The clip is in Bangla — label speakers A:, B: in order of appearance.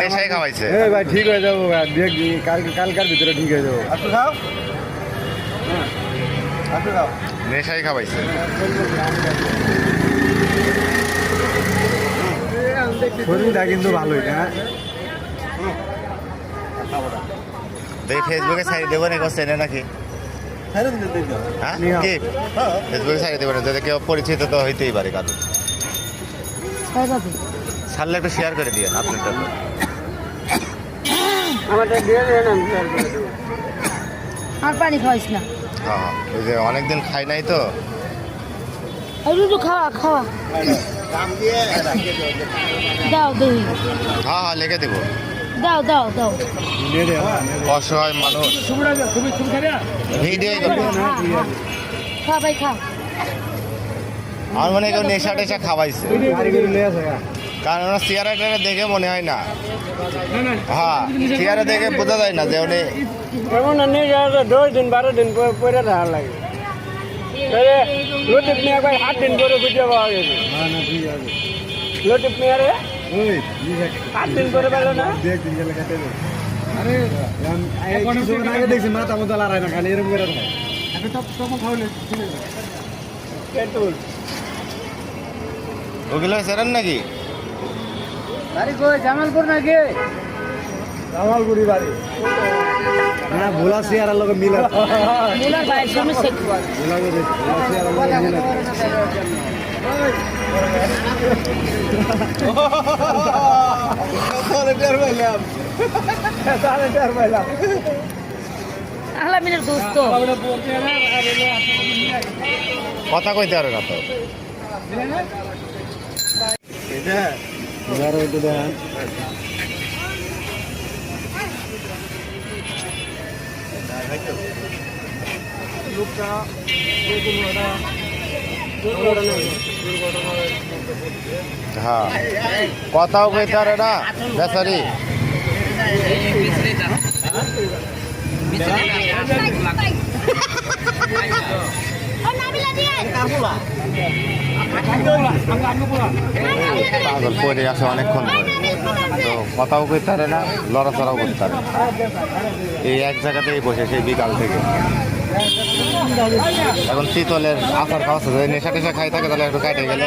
A: নেশাই খাওয়াইছে
B: ভাই ঠিক হয়ে যাবো কালকার ভিতরে ঠিক হয়ে যাবো।
A: নেশাই খাওয়াইছে।
B: শরীরটা কিন্তু ভালোই না।
A: ফেসবুকে ছাড়ি দেবো না চেনে নাকি? কি ফেসবুকে ছাড়ি দেবো না, যদি কেউ পরিচিত তো হইতেই পারে কারণ। ছাড়লে একটু শেয়ার করে দিয়ে আপনারটা।
C: আর পানি খাওয়াইস না।
A: হ্যাঁ ওই যে অনেকদিন খাই নাই তো।
C: খাওয়া খাওয়া দাও দেই।
A: হ্যাঁ হ্যাঁ লিখে দেবো।
C: দাও দাও দাও।
A: অসহায় মানুষ ভিডিও করবে।
C: খা ভাই খা।
A: আমার মনে হয় কেউ নেশা টেশা খাওয়াইছে, কারণ ওরা চেহারাটা দেখে মনে হয় না। হ্যাঁ চেহারা দেখে বোঝা যায় না যে উনি
B: 10-12 দিন পরে ধার লাগে। লোটিপ নিয়ে 8 দিন পরে খুঁজে পাওয়া গেছে। লোটিপ নিয়ে 8 দিন পরে পেল না। আগে দেখছি মাথা মতো লড়াই না, খালি এরকম করে
A: ওগুলো সেরেন নাকি?
B: বাড়ি কই? জামালপুর নাকি? জামালপুরি বাড়ি না, ভোলা সিয়ারার লোক মিলা।
C: মুলার ভাইয়ের সামনে শেখো। আলামিনের দোস্ত
A: কথা কইতে পারে না তো। হ্যাঁ কথাও কইতে পারে না বেচারি। পাগল পরে আসে অনেকক্ষণ ধরে, তো কথাও কইতে পারে না, লড়াচড়াও করতে পারে না। এই এক জায়গাতেই বসে সেই বিকাল থেকে। এখন শীতলের আচার খাওয়া, যদি নেশা টেশা খাই থাকে তাহলে একটু কাটে গেলে